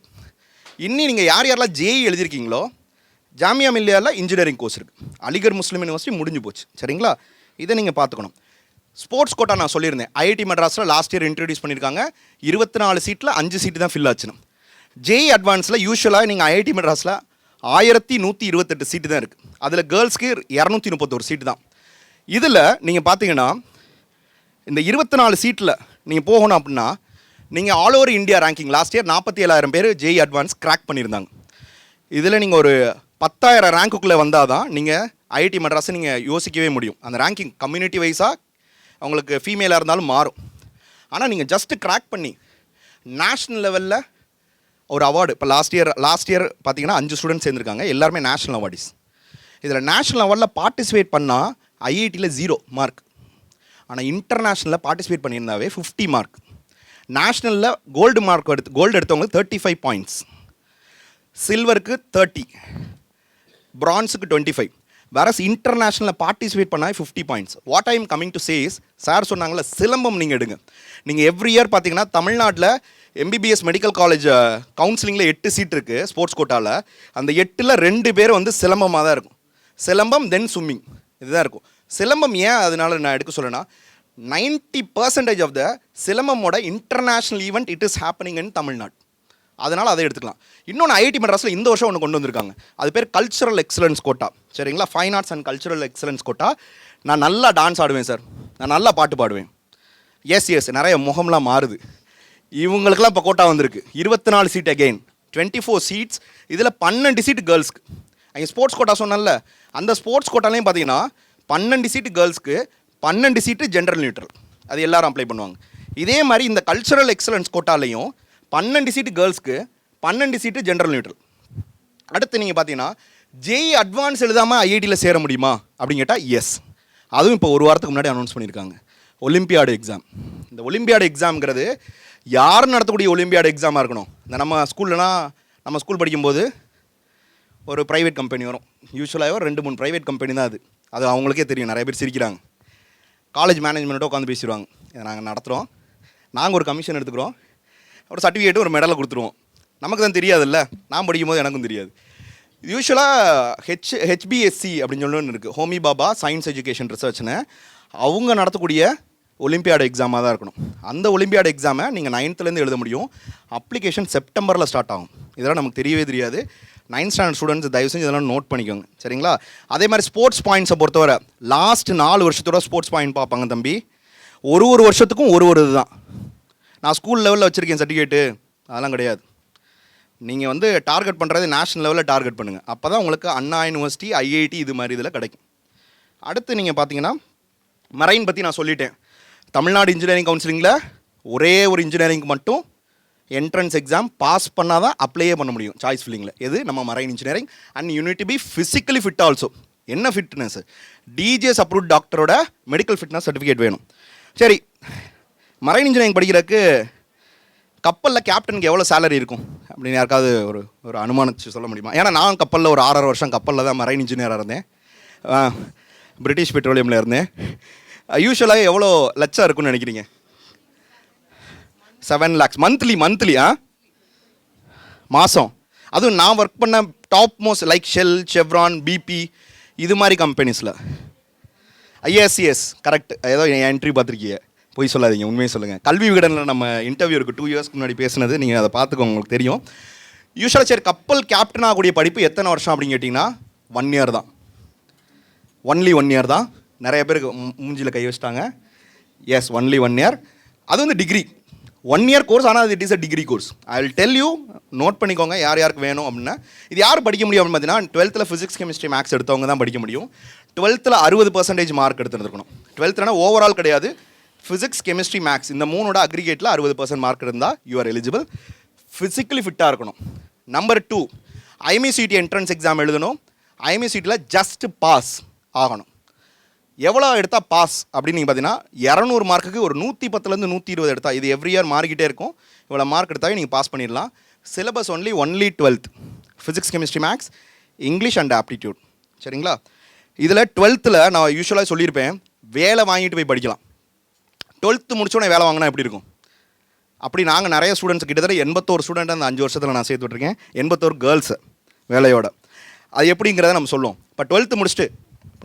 நீங்கள் யாரெல்லாம் ஜேஇ எழுதியிருக்கீங்களோ ஜாமியா மில்லியாவில் இன்ஜினியரிங் கோர்ஸ் இருக்குது, அலிகர் முஸ்லீம் யூனிவர்சிட்டி முடிஞ்சு போச்சு. சரிங்களா? இதை நீங்கள் பார்த்துக்கணும். ஸ்போர்ட்ஸ் கோட்டா நான் சொல்லியிருந்தேன், ஐஐடி மெட்ராஸில் லாஸ்ட் இயர் இன்ட்ரடியூஸ் பண்ணியிருக்காங்க. 24 சீட்டில் 5 சீட்டு தான் ஃபில் ஆச்சுன்னு. ஜேஇ அட்வான்ஸில் யூஸ்வலாக நீங்கள் ஐஐடி மெட்ராஸில் 1128 சீட்டு தான் இருக்குது. அதில் கேர்ள்ஸ்க்கு 231 சீட்டு தான். இதில் நீங்கள் பார்த்தீங்கன்னா இந்த 24 சீட்டில் நீங்கள் போகணும் அப்படின்னா நீங்கள் all over India ranking last year 47,000 பேர் ஜேஇ அட்வான்ஸ் கிராக் பண்ணியிருந்தாங்க. இதில் நீங்கள் ஒரு 10,000 ரேங்க்குள்ளே வந்தால் தான் நீங்கள் ஐஐடி மெட்ராஸை நீங்கள் யோசிக்கவே முடியும். அந்த ரேங்கிங் கம்யூனிட்டி வைஸாக அவங்களுக்கு ஃபீமேலாக இருந்தாலும் மாறும். ஆனால் நீங்கள் ஜஸ்ட்டு கிராக் பண்ணி நேஷ்னல் லெவலில் ஒரு அவார்டு, இப்போ லாஸ்ட் இயர் பார்த்தீங்கன்னா 5 ஸ்டூடெண்ட்ஸ் சேர்ந்துருக்காங்க, எல்லாருமே நேஷ்னல் அவார்டிஸ். இதில் நேஷ்னல் அவார்டில் பார்ட்டிசிபேட் பண்ணால் ஐஐடியில் 0 மார்க். ஆனால் இன்டர்நேஷ்னலில் பார்ட்டிசிபேட் பண்ணியிருந்தாவே 50 மார்க். நேஷ்னலில் கோல்டு எடுத்தவங்களுக்கு 35 பாயிண்ட்ஸ், சில்வருக்கு 30, பிரான்ஸுக்கு 25. வேறஸ் இன்டர்நேஷ்னலில் பார்ட்டிசிபேட் பண்ணால் 50 points. What I am coming to says, sir சொன்னாங்களே சிலம்பம் நீங்கள் எடுங்க. நீங்கள் எவ்ரி இயர் பார்த்தீங்கன்னா தமிழ்நாட்டில் எம்பிபிஎஸ் மெடிக்கல் காலேஜ் கவுன்சிலிங்கில் 8 சீட் இருக்குது ஸ்போர்ட்ஸ் கோட்டாவில். அந்த 8ல் 2 பேர் சிலம்பமாக தான் இருக்கும். சிலம்பம் தென் ஸ்விம்மிங் இதுதான் இருக்கும். சிலம்பம் ஏன் அதனால நான் எடுக்க சொல்லேன்னா, 90% ஆஃப் த சிலம்பமோட international event it is happening in Tamil Nadu. அதனால் அதை எடுத்துக்கலாம். இன்னொன்று ஐஐடி மெட்ராஸில் இந்த வருஷம் ஒன்று கொண்டு வந்திருக்காங்க. அது பேர் கல்ச்சுரல் எக்ஸலன்ஸ் கோட்டா. சரிங்களா, fine arts and cultural excellence quota. நான் நல்லா டான்ஸ் ஆடுவேன் சார், நான் நல்லா பாட்டு பாடுவேன். எஸ் நிறைய முகம்லாம் மாறுது. இவங்களுக்கெல்லாம் இப்போ கோட்டா வந்திருக்கு. 24 சீட் அகெயின், 24 சீட்ஸ். இதில் 12 சீட் கேர்ள்ஸ்க்கு. அங்கே ஸ்போர்ட்ஸ் கோட்டா சொன்னல, அந்த ஸ்போர்ட்ஸ் கோட்டாலையும் பார்த்தீங்கன்னா 12 சீட்டு கேர்ள்ஸ்க்கு, 12 சீட்டு ஜென்ரல் நியூட்ரல். அது எல்லாரும் அப்ளை பண்ணுவாங்க. இதே மாதிரி இந்த கல்ச்சுரல் எக்ஸலன்ஸ் கோட்டாலையும் 12 சீட்டு கேர்ள்ஸ்க்கு, 12 சீட்டு ஜென்ரல் நியூட்ரல். அடுத்து நீங்கள் பார்த்தீங்கன்னா ஜேஇ அட்வான்ஸ் எழுதாமல் ஐஐடியில் சேர முடியுமா அப்படின்னு கேட்டால் எஸ். அதுவும் இப்போ ஒரு வாரத்துக்கு முன்னாடி அனௌன்ஸ் பண்ணியிருக்காங்க. Olympiad exam. இந்த ஒலிம்பியாடு எக்ஸாம்ங்கிறது யார் நடத்தக்கூடிய ஒலிம்பியாடு எக்ஸாமாக இருக்கணும். இந்த நம்ம ஸ்கூல் படிக்கும்போது ஒரு ப்ரைவேட் கம்பெனி வரும். யூஸ்வலாக 2-3 ப்ரைவேட் கம்பெனி தான் அது. அது அவங்களுக்கே தெரியும். நிறைய பேர் சிரிக்கிறாங்க. காலேஜ் மேனேஜ்மெண்ட்டோ உட்காந்து பேசிடுவாங்க, இதை நாங்கள் நடத்துகிறோம், நாங்கள் ஒரு கமிஷன் எடுத்துக்கிறோம், ஒரு சர்டிஃபிகேட்டு ஒரு மெடலை கொடுத்துருவோம். நமக்கு தான் தெரியாதுல்ல, நான் படிக்கும்போது எனக்கும் தெரியாது. யூஸ்வலாக ஹெச்பிஎஸ்சி அப்படின்னு சொல்லி ஒன்று இருக்குது, ஹோமி பாபா சயின்ஸ் எஜுகேஷன் ரிசர்ச்னு. அவங்க நடத்தக்கூடிய ஒலிம்பியாடு எக்ஸாமாக தான் இருக்கணும். அந்த ஒலிம்பியாடு எக்ஸாமை நீங்கள் 9th எழுத முடியும். அப்ளிகேஷன் செப்டம்பரில் ஸ்டார்ட் ஆகும். இதெல்லாம் நமக்கு தெரியவே தெரியாது. 9th ஸ்டாண்டர்ட் ஸ்டூடெண்ட்ஸ் தயவு செஞ்சு இதெல்லாம் நோட் பண்ணிக்கோங்க, சரிங்களா. அதே மாதிரி ஸ்போர்ட்ஸ் பாயிண்ட்ஸை பொறுத்தவரை லாஸ்ட் 4 வருஷத்தோட ஸ்போர்ட்ஸ் பாயிண்ட் பார்ப்பாங்க தம்பி. ஒரு வருஷத்துக்கும் ஒரு இதுதான். நான் ஸ்கூல் லெவலில் வச்சுருக்கேன் சர்டிஃபிகேட்டு, அதெல்லாம் கிடையாது. நீங்கள் வந்து டார்கெட் பண்ணுறது நேஷனல் லெவலில் டார்கெட் பண்ணுங்கள். அப்போ தான் உங்களுக்கு அண்ணா யூனிவர்சிட்டி, ஐஐடி இது மாதிரி இதில் கிடைக்கும். அடுத்து நீங்கள் பார்த்தீங்கன்னா மரைன் பற்றி நான் சொல்லிட்டேன். தமிழ்நாடு இன்ஜினியரிங் கவுன்சிலிங்கில் ஒரே ஒரு இன்ஜினியரிங்க்கு மட்டும் என்ட்ரன்ஸ் எக்ஸாம் பாஸ் பண்ணால் தான் அப்ளையே பண்ண முடியும் சாய்ஸ் ஃபில்லிங்கில். எது நம்ம marine engineering. And unit to be physically fit also. என்ன ஃபிட்னஸ்? டிஜிஎஸ் அப்ரூவ்ட் டாக்டரோட மெடிக்கல் ஃபிட்னஸ் சர்டிஃபிகேட் வேணும். சரி, மரைன் இன்ஜினியரிங் படிக்கிறதுக்கு கப்பலில் கேப்டனுக்கு எவ்வளோ சேலரி இருக்கும் அப்படின்னு யாருக்காவது ஒரு அனுமானிச்சு சொல்ல முடியுமா? ஏன்னா நான் கப்பலில் ஒரு 6 வருஷம் கப்பலில் தான் மரைன் இன்ஜினியராக இருந்தேன். பிரிட்டிஷ் பெட்ரோலியமில் இருந்தேன். யூஸ்வலாக எவ்வளோ லட்சம் இருக்குன்னு நினைக்கிறீங்க? 7 lakhs மந்த்லி மாதம். அதுவும் நான் ஒர்க் பண்ண top most like Shell, Chevron, BP இது மாதிரி கம்பெனிஸில். ஐஏஎஸ்சிஎஸ் கரெக்ட். ஏதோ என் என்ட்ரி பார்த்துருக்கீங்க, போய் சொல்லாதீங்க, உண்மையை சொல்லுங்கள். கல்வி விகடனில் நம்ம இன்டர்வியூ இருக்குது 2 years முன்னாடி பேசுனது, நீங்கள் அதை பார்த்துக்கோங்க, உங்களுக்கு தெரியும். யூஸ்வலாக சரி கப்பல் கேப்டன் ஆகக்கூடிய படிப்பு எத்தனை வருஷம் அப்படின்னு கேட்டிங்கன்னா 1 year தான். ஒன்லி 1 year தான். நிறைய பேருக்கு மூஞ்சியில் கை வச்சிட்டாங்க. Yes, only 1 year. அது வந்து டிகிரி 1 year கோர்ஸ். ஆனால் it is a degree course. I will tell you, note பண்ணிக்கோங்க யார் யாருக்கு வேணும் அப்படின்னா. இது யார் படிக்க முடியும் அப்படின்னு பார்த்தீங்கன்னா 12th ஃபிசிக்ஸ், கெமிஸ்ட்ரி, மேக்ஸ் எடுத்தவங்க தான் படிக்க முடியும். 12th 60% மார்க் எடுத்துருக்கணும். 12th ஓவரால் கிடையாது, ஃபிசிக்ஸ், கெமிஸ்ட்ரி, மேக்ஸ் இந்த 3ஓட அக்ரிகேட்டில் 60% மார்க் இருந்தால் யூ ஆர் எலிஜிபிள். ஃபிசிக்கலி ஃபிட்டாக இருக்கணும். நம்பர் 2, ஐஎம்இசிடி என்ட்ரன்ஸ் எக்ஸாம் எழுதணும். ஐஎம்இசிடியில் ஜஸ்ட் பாஸ் ஆகணும். எவ்வளோ எடுத்தால் பாஸ் அப்படின்னு நீங்கள் பார்த்தீங்கன்னா 200 மார்க்குக்கு ஒரு 110 120 எடுத்தால், இது எவ்ரி இயர் மாறிக்கிட்டே இருக்கும். இவ்வளோ மார்க் எடுத்தாவே நீங்கள் பாஸ் பண்ணிடலாம். Syllabus only 12th physics, chemistry, maths, English and aptitude. சரிங்களா. இதில் 12th நான் யூஸ்வலாக சொல்லியிருப்பேன், வேலை வாங்கிட்டு போய் படிக்கலாம். 12th முடிச்சோடனே வேலை வாங்கினா எப்படி இருக்கும்? அப்படி நாங்கள் நிறைய ஸ்டூடெண்ட்ஸ், கிட்டத்தட்ட 81 ஸ்டூடெண்ட் அந்த 5 வருஷத்தில் நான் சேர்த்து விட்ருக்கேன். 81 கேர்ள்ஸு வேலையோட. அது எப்படிங்கிறத நம்ம சொல்லுவோம். இப்போ 12th முடிச்சுட்டு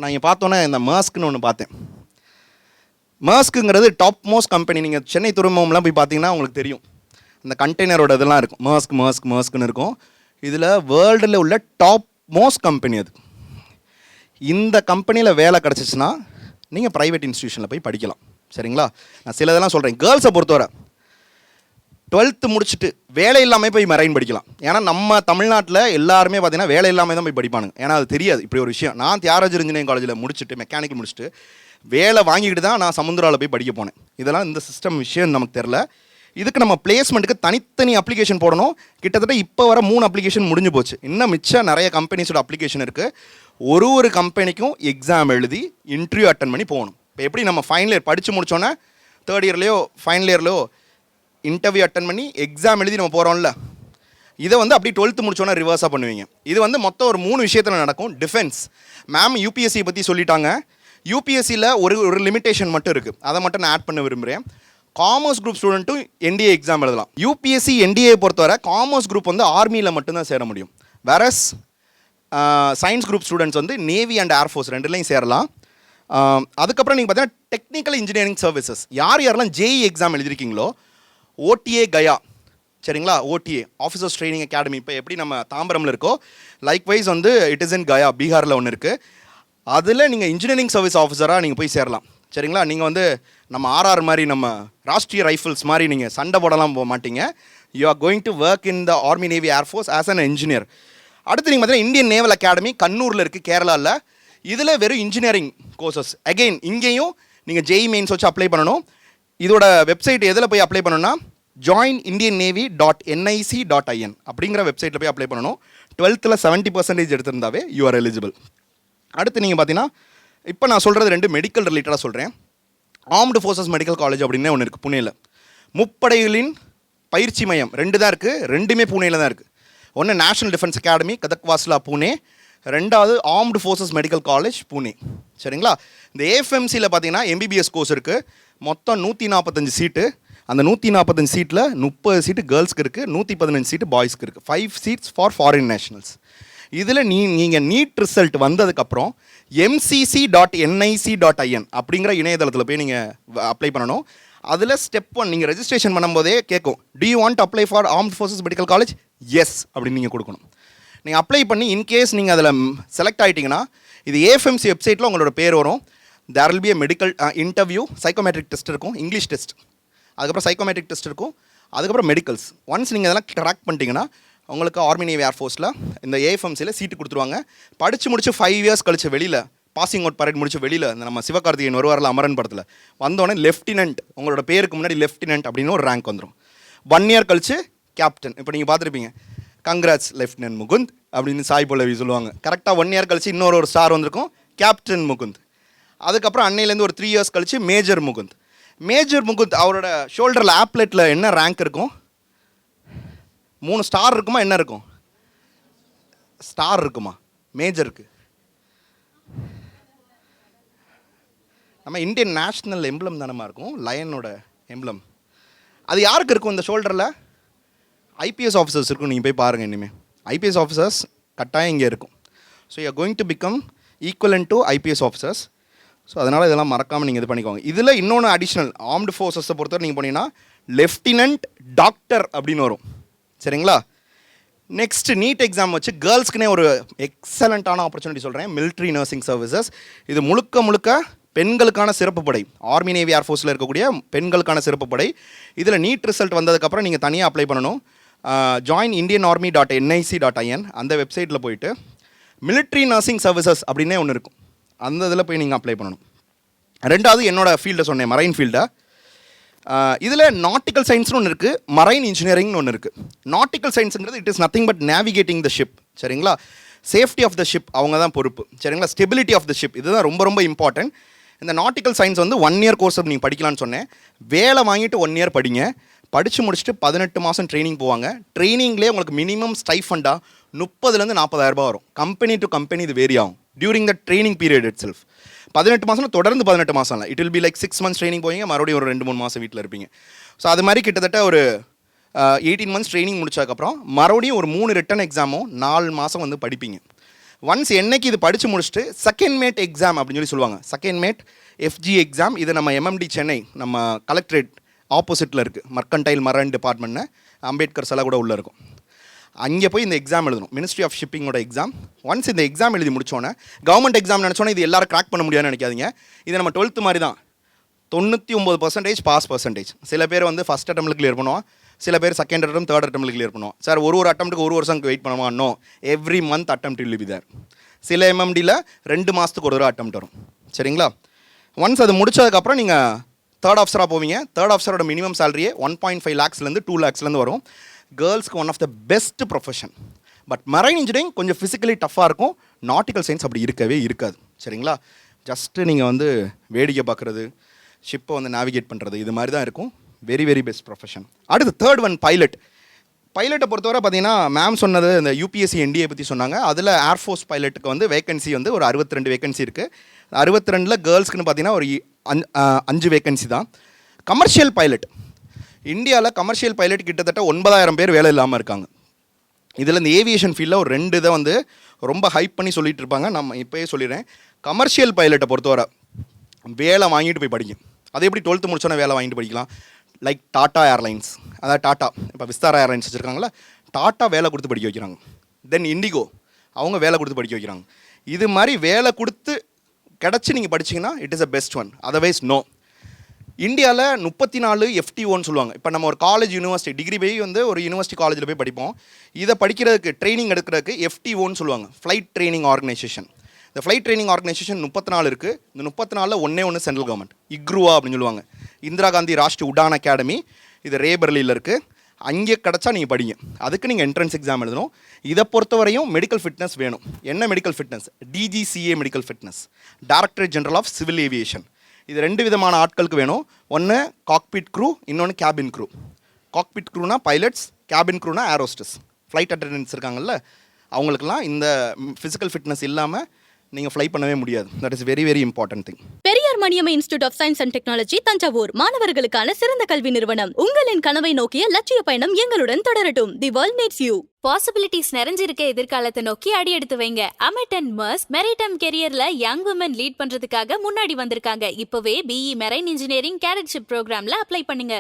நான் இங்கே பார்த்தோன்னே இந்த மேர்ஸ்க்குன்னு ஒன்று பார்த்தேன். மேர்ஸ்க்குங்கிறது டாப் மோஸ்ட் கம்பெனி. நீங்கள் சென்னை துறைமுகம்லாம் போய் பார்த்தீங்கன்னா உங்களுக்கு தெரியும், அந்த கண்டெய்னரோட இதெல்லாம் இருக்கும். மேர்ஸ்க்குன்னு இருக்கும். இதில் வேர்ல்டில் உள்ள டாப் மோஸ்ட் கம்பெனி அது. இந்த கம்பெனியில் வேலை கிடச்சிச்சின்னா நீங்கள் ப்ரைவேட் இன்ஸ்டியூஷனில் போய் படிக்கலாம். சரிங்களா. நான் சில இதெல்லாம் சொல்கிறேன். கேர்ள்ஸை பொறுத்தவரை 12th முடிச்சுட்டு வேலை இல்லாமல் போய் மரைன் படிக்கலாம். ஏன்னா நம்ம தமிழ்நாட்டில் எல்லாருமே பார்த்தீங்கன்னா வேலை இல்லாமல் தான் போய் படிப்பானுங்க. ஏன்னா அது தெரியாது இப்படி ஒரு விஷயம். நான் தியாகராஜர் இன்ஜினியரிங் காலேஜில் முடிச்சுட்டு மெக்கானிக்கல் முடிச்சுட்டு வேலை வாங்கிக்கிட்டு தான் நான் சமுந்திராவில் போய் படிக்க போனேன். இதெல்லாம் இந்த சிஸ்டம் விஷயம் நமக்கு தெரில. இதுக்கு நம்ம பிளேஸ்மெண்ட்டுக்கு தனித்தனி அப்ளிகேஷன் போடணும். கிட்டத்தட்ட இப்போ வர 3 அப்ளிகேஷன் முடிஞ்சு போச்சு. இன்னும் மிச்சம் நிறைய கம்பெனிஸோட அப்ளிகேஷன் இருக்குது. ஒரு கம்பெனிக்கும் எக்ஸாம் எழுதி இன்டர்வியூ அட்டன் பண்ணி போகணும். இப்போ எப்படி நம்ம ஃபைனல் இயர் படித்து முடித்தோன்னே 3rd இயர்லையோ ஃபைனல் இயர்லையோ இன்டர்வியூ அட்டன் பண்ணி எக்ஸாம் எழுதி நம்ம போகிறோம்ல, இதை வந்து அப்படி 12th முடிச்சோன்னா ரிவர்ஸாக பண்ணுவீங்க. இது வந்து மொத்தம் ஒரு 3 விஷயத்தில் நடக்கும். டிஃபென்ஸ் மேம் யூபிஎஸ்சியை பற்றி சொல்லிட்டாங்க. யூபிஎஸ்சியில் ஒரு லிமிட்டேஷன் மட்டும் இருக்குது, அதை மட்டும் நான் ஆட் பண்ண விரும்புகிறேன். காமர்ஸ் குரூப் ஸ்டூடெண்ட்டும் என்டிஏ எக்ஸாம் எழுதலாம். யூபிஎஸ்சி என்டிஏ பொறுத்தவரை காமர்ஸ் குரூப் வந்து ஆர்மியில் மட்டும்தான் சேர முடியும். வேறஸ் சயின்ஸ் குரூப் ஸ்டூடெண்ட்ஸ் வந்து நேவி அண்ட் ஏர்ஃபோர்ஸ் 2லையும் சேரலாம். அதுக்கப்புறம் நீங்கள் பார்த்தீங்கன்னா டெக்னிக்கல் இன்ஜினியரிங் சர்வீசஸ் யாரெல்லாம் ஜேஇ எக்ஸாம் எழுதிருக்கீங்களோ ஓடிஏ கயா சரிங்களா, ஓடிஏ ஆஃபீஸர்ஸ் ட்ரைனிங் அகாடமி இப்போ எப்படி நம்ம தாம்பரமில் இருக்கோ லைக்வைஸ் வந்து இட் இஸ் இன் கயா பீகாரில் ஒன்று இருக்குது. அதில் நீங்கள் இன்ஜினியரிங் சர்வீஸ் ஆஃபீஸராக நீங்கள் போய் சேரலாம் சரிங்களா. நீங்கள் வந்து நம்ம ஆர்ஆர் மாதிரி நம்ம ராஷ்ட்ரிய ரைஃபிள்ஸ் மாதிரி நீங்கள் சண்டை போடலாம் போக மாட்டீங்க. You are going to work in the army navy air force as an engineer. அடுத்து நீங்கள் பார்த்தீங்கன்னா இந்தியன் நேவல் அகாடமி கண்ணூரில் இருக்குது கேரளாவில். இதில் வெறும் இன்ஜினியரிங் கோர்சஸ். அகெயின் இங்கேயும் நீங்கள் ஜேஇ மெயின்ஸ் வச்சு அப்ளை பண்ணணும். இதோட வெப்சைட் எதில் போய் அப்ளை பண்ணணும்னா joinindiannavy.nic.in அப்படிங்கிற வெப்சைட்டில் போய் அப்ளை பண்ணணும். 12th 70% எடுத்திருந்தாவே you are eligible. அடுத்து நீங்கள் பார்த்தீங்கன்னா இப்போ நான் சொல்கிறது 2 மெடிக்கல் ரிலேட்டடாக சொல்கிறேன். ஆர்ம்டு ஃபோர்ஸஸ் மெடிக்கல் காலேஜ் அப்படின்னே ஒன்று இருக்குது புனேயில். முப்படைகளின் பயிற்சி மையம் 2 தான் இருக்குது, 2மே புனேயில் தான் இருக்குது. ஒன்று நேஷனல் டிஃபென்ஸ் அகாடமி கதக்வாஸ்லா புனே, 2வது armed forces medical college Pune சரிங்களா. இந்த ஏஎஃப்எம்சியில் பார்த்தீங்கன்னா எம்பிபிஎஸ் கோர்ஸ் இருக்குது. மொத்தம் 145 சீட்டு. அந்த 145 சீட்டில் 30 சீட்டு கேர்ள்ஸ்க்கு இருக்குது, 115 சீட்டு பாய்ஸ்க்கு இருக்குது. 5 சீட்ஸ் ஃபார் ஃபாரின் நேஷனல்ஸ். இதில் நீங்கள் நீட் ரிசல்ட் வந்ததுக்கப்புறம் mcc.nic.in அப்படிங்கிற இணையதளத்தில் போய் நீங்கள் அப்ளை பண்ணணும். அதில் ஸ்டெப் 1 நீங்கள் ரெஜிஸ்ட்ரேஷன் பண்ணும்போதே கேட்கும், do you want to apply for armed forces medical college? Yes அப்படின்னு நீங்கள் கொடுக்கணும். நீங்கள் அப்ளை பண்ணி இன்கேஸ் நீங்கள் அதில் செலக்ட் ஆகிட்டிங்கன்னா இது ஏஎஃப்எம்சி வெப்சைட்டில் உங்களோட பேர் வரும். There will be a medical interview, psychometric test இருக்கும், இங்கிலீஷ் டெஸ்ட், அதுக்கப்புறம் சைக்கோமெட்ரிக் டெஸ்ட் இருக்கும், அதுக்கப்புறம் மெடிக்கல்ஸ். ஒன்ஸ் நீங்கள் அதெல்லாம் ட்ராக் பண்ணிட்டீங்கன்னா உங்களுக்கு ஆர்மி நேவி ஏர்ஃபோர்ஸில் இந்த ஏஎஃப்எம்சியில் சீட்டு கொடுத்துருவாங்க. படித்து முடிச்சு 5 years கழிச்சு வெளியில் பாசிங் அவுட் பரேட் முடிச்சு வெளியில் இந்த நம்ம சிவகார்த்திகேயன் வருவாரில் அமரன் படத்தில் வந்தோடனே லெஃப்டினன்ட், உங்களோட பேருக்கு முன்னாடி லெஃப்டினன்ட் அப்படின்னு ஒரு ரேங்க் வந்துடும். 1 year கழிச்சு கேப்டன். இப்போ நீங்கள் பார்த்துருப்பீங்க, கங்க்ராட்ஸ் லெஃப்டினன்ட் முகுந்த் அப்படின்னு சாய் பல்லவி சொல்லுவாங்க. கரெக்டாக 1 year கழிச்சு இன்னொரு ஸ்டார் வந்திருக்கும், கேப்டன் முகுந்த். அதுக்கப்புறம் அன்னையிலேருந்து ஒரு 3 years கழிச்சு மேஜர் முகுந்த். மேஜர் முகுந்த் அவரோட ஷோல்டரில் ஆப்லெட்டில் என்ன ரேங்க் இருக்கும்? 3 ஸ்டார் இருக்குமா? என்ன இருக்கும்? ஸ்டார் இருக்குமா மேஜருக்கு? நம்ம இந்தியன் நேஷ்னல் எம்ப்ளம் தானமா இருக்கும், லயனோட எம்ப்ளம். அது யாருக்கு இருக்கும் இந்த ஷோல்டரில்? ஐபிஎஸ் ஆஃபீஸர்ஸ் இருக்கும். நீங்கள் போய் பாருங்கள், இனிமேல் ஐபிஎஸ் ஆஃபீஸர்ஸ் கட்டாயம் இங்கே இருக்கும். So you are going to become equivalent to IPS officers. So அதனால் இதெல்லாம் மறக்காமல் நீங்கள் இது பண்ணிக்கோங்க. இதில் இன்னொன்று அடிஷ்னல் ஆர்ம்டு ஃபோர்ஸஸை பொறுத்தவரை நீங்கள் போனீங்கன்னா லெஃப்டினன்ட் டாக்டர் அப்படின்னு வரும் சரிங்களா. நெக்ஸ்ட் நீட் எக்ஸாம் வச்சு கேர்ள்ஸ்க்குனே ஒரு எக்ஸலண்ட்டான ஆப்பர்ச்சுனிட்டி சொல்கிறேன், மிலிட்ரி நர்சிங் சர்வீசஸ். இது முழுக்க பெண்களுக்கான சிறப்பு படை, ஆர்மி நேவி ஏர்ஃபோர்ஸில் இருக்கக்கூடிய பெண்களுக்கான சிறப்பு படை. இதில் நீட் ரிசல்ட் வந்ததுக்கப்புறம் நீங்கள் தனியாக அப்ளை பண்ணணும். joinindiannarmy.nic.in அந்த வெப்சைட்டில் போயிட்டு மிலிட்ரி நர்சிங் சர்வீசஸ் அப்படின்னே ஒன்று இருக்கும், அந்த இதில் போய் நீங்கள் அப்ளை பண்ணணும். 2வது என்னோடய ஃபீல்டை சொன்னேன், மரைன் ஃபீல்டை. இதில் நாட்டிக்கல் சயின்ஸ்னு ஒன்று இருக்குது, மரைன் இன்ஜினியரிங்னு ஒன்று இருக்குது. நாட்டிக்கல் சயின்ஸுங்கிறது it is nothing but navigating the ship சரிங்களா. சேஃப்டி ஆஃப் த ஷிப் அவங்க தான் பொறுப்பு சரிங்களா. ஸ்டெபிலிட்டி ஆஃப் த ஷிப் இதுதான் ரொம்ப இம்பார்ட்டன்ட். இந்த நாட்டிக்கல் சயின்ஸ் வந்து 1 year கோர்ஸ் நீங்கள் படிக்கலாம்னு சொன்னேன். வேலை வாங்கிட்டு 1 year படிங்க. படித்து முடிச்சுட்டு 18 மாதம் ட்ரைனிங் போவாங்க. ட்ரைனிங்லேயே உங்களுக்கு மினிமம் ஸ்டைஃபண்டாக 30,000 40,000 ரூபாய் வரும். கம்பெனி டு கம்பெனி இது வேரி ஆகும் during the training period it self. 18 மாதம் தொடர்ந்து 18 மாதம் இல்லை, it will be like 6 months training போவீங்க, மறுபடியும் ஒரு 2-3 மாதம் வீட்டில் இருப்பீங்க. ஸோ அது மாதிரி கிட்டத்தட்ட ஒரு 18 months ட்ரைனிங் முடிச்சதுக்கப்புறம் மறுபடியும் ஒரு 3 ரிட்டன் எக்ஸாமும் 4 மாதம் வந்து படிப்பீங்க. ஒன்ஸ் என்னைக்கு இது படித்து முடிச்சுட்டு செகண்ட் மேட் எக்ஸாம் அப்படின்னு சொல்லுவாங்க, செகண்ட் மேட் எஃப்ஜி எக்ஸாம். இது நம்ம எம்எம்டி சென்னை நம்ம கலெக்டரேட் ஆப்போசிட்டில் இருக்குது, மர்கன்டைல் மரைன் டிபார்ட்மெண்ட்னு அம்பேத்கர் சிலை கூட உள்ளே இருக்கும். அங்கே போய் இந்த எக்ஸாம் எழுதணும், மினிஸ்ட்ரி ஆஃப் ஷிப்பிங்கோட எக்ஸாம். ஒன்ஸ் இந்த எக்ஸாம் எழுதி முடிச்சோன்னே கவர்மெண்ட் எக்ஸாம் நினச்சோன்னே இது எல்லாரும் கிராக் பண்ண முடியாதுன்னு நினைக்காதீங்க. இது நம்ம 12th மாதிரி தான், 99% பாஸ் பர்சன்டேஜ். சில பேர் வந்து ஃபஸ்ட் அட்டம்ப்ட்டில் கிளியர் பண்ணுவோம், சில பேர் செகண்ட் அட்டம் தேர்ட் அட்டம்ப்ட்டில் கிளியர் பண்ணுவோம். சார் ஒரு அட்டம்ப்ட்டுக்கு 1 வருஷம் வெயிட் பண்ணுவோம். இன்னும் every month attempt will be there. சில எம்எம்டியில் 2 மாதத்துக்கு ஒரு அட்டம்ப்ட் வரும் சரிங்களா. ஒன்ஸ் அது முடிச்சதுக்கப்புறம் நீங்கள் தேர்ட் ஆஃபீஸராக போவீங்க. தேர்ட் ஆஃபீஸரோட மினிமம் சேலரியே 1.5 lakhsலேருந்து 2 lakhsலேருந்து வரும். கேர்ள்ஸ்க்கு one of the best profession. But marine engineering கொஞ்சம் ஃபிசிக்கலி டஃப்பாக இருக்கும், நாட்டிக்கல் சயின்ஸ் அப்படி இருக்கவே இருக்காது சரிங்களா. ஜஸ்ட்டு நீங்கள் வந்து வேடிக்கை பார்க்குறது, ஷிப்பை வந்து நேவிகேட் பண்ணுறது, இது மாதிரி தான் இருக்கும். Very best profession. அடுத்து தேர்ட் ஒன் பைலட். பைலட்டை பொறுத்தவரை பார்த்தீங்கன்னா மேம் சொன்னது இந்த யூபிஎஸ்சி என்டிஏ பற்றி சொன்னாங்க. அதில் ஏர்ஃபோர்ஸ் பைலட்டுக்கு வந்து வேகன்சி வந்து ஒரு 62 வேகன்சி இருக்குது. 62ல் கேர்ள்ஸ்க்குன்னு பார்த்தீங்கன்னா ஒரு 5 வேகன்சி தான். கமர்ஷியல் பைலட், இந்தியாவில் கமர்ஷியல் பைலட் கிட்டத்தட்ட 9,000 பேர் வேலை இல்லாமல் இருக்காங்க. இதில் இந்த ஏவியேஷன் ஃபீல்டில் ஒரு 2 இதை வந்து ரொம்ப ஹைப் பண்ணி சொல்லிட்டு இருப்பாங்க. நம்ம இப்போயே சொல்லிடுறேன். கமர்ஷியல் பைலட்டை பொறுத்தவரை வேலை வாங்கிட்டு போய் படிங்க. அது எப்படி 12th முடிச்சோன்னே வேலை வாங்கிட்டு படிக்கலாம்? லைக் டாடா ஏர்லைன்ஸ், அதாவது டாட்டா இப்போ விஸ்தாரா ஏர்லைன்ஸ் வச்சுருக்காங்களா, டாட்டா வேலை கொடுத்து படிக்க வைக்கிறாங்க. தென் இண்டிகோ அவங்க வேலை கொடுத்து படிக்க வைக்கிறாங்க. இது மாதிரி வேலை கொடுத்து கிடச்சி நீங்கள் படிச்சிங்கன்னா it is a best one. Otherwise no. இந்தியாவில் 34 FTOன்னு சொல்லுவாங்க. இப்போ நம்ம ஒரு காலேஜ் யூனிவர்சிட்டி டிகிரி போய் வந்து ஒரு யூனிவர்சிட்டி காலேஜில் போய் படிப்போம். இதை படிக்கிறதுக்கு ட்ரைனிங் எடுக்கிறதுக்கு FTOன்னு சொல்லுவாங்க, ஃப்ளைட் ட்ரைனிங் ஆர்கனைசேஷன். இந்த ஃப்ளைட் ட்ரைனிங் ஆர்கனைசேஷன் 34 இருக்குது. இந்த 34ல் ஒன்று சென்ட்ரல் கவர்மெண்ட், இக்ருவா அப்படின்னு சொல்லுவாங்க, இந்திரா காந்தி ராஷ்ட்ரிய உடான் அகாடமி. இது ரேபரலியில் இருக்குது. அங்கே கிடச்சா நீங்கள் படிங்க. அதுக்கு நீங்கள் என்ட்ரன்ஸ் எக்ஸாம் எழுதணும். இதை பொறுத்தவரையும் மெடிக்கல் ஃபிட்னஸ் வேணும். என்ன medical fitness? DGCA medical fitness, directorate general of civil aviation. இது 2 விதமான ஆட்களுக்கு வேணும். ஒன்று காக்பிட் க்ரூ, இன்னொன்று கேபின் க்ரூ. காக்பிட் க்ரூனா பைலட்ஸ், கேபின் க்ரூனா ஏரோஸ்டஸ், ஃப்ளைட் அட்டெண்டன்ஸ் இருக்காங்கல்ல, அவங்களுக்குலாம் இந்த ஃபிசிக்கல் ஃபிட்னஸ் இல்லாமல் நீங்கள் ஃப்ளை பண்ணவே முடியாது. That is very very important thing. Periyar Maniammai institute of science and technology Thanjavur மாணவர்களுக்கான சிறந்த கல்வி நிறுவனம். உங்களின் கனவை நோக்கிய லட்சிய பயணம் எங்களுடன் தொடரட்டும். The world needs you. Possibilities நிறைஞ்சிருக்க எதிர்காலத்தை நோக்கி அடி எடுத்து வைங்க. அமெட் அண்ட் மர்ஸ் மெரிடைம் கெரியர்ல யங் உமன் லீட் பண்றதுக்காக முன்னாடி வந்திருக்காங்க. இப்பவே BE மெரைன் இன்ஜினியரிங் கேடட்ஷிப் ப்ரோக்ராம்ல அப்ளை பண்ணுங்க.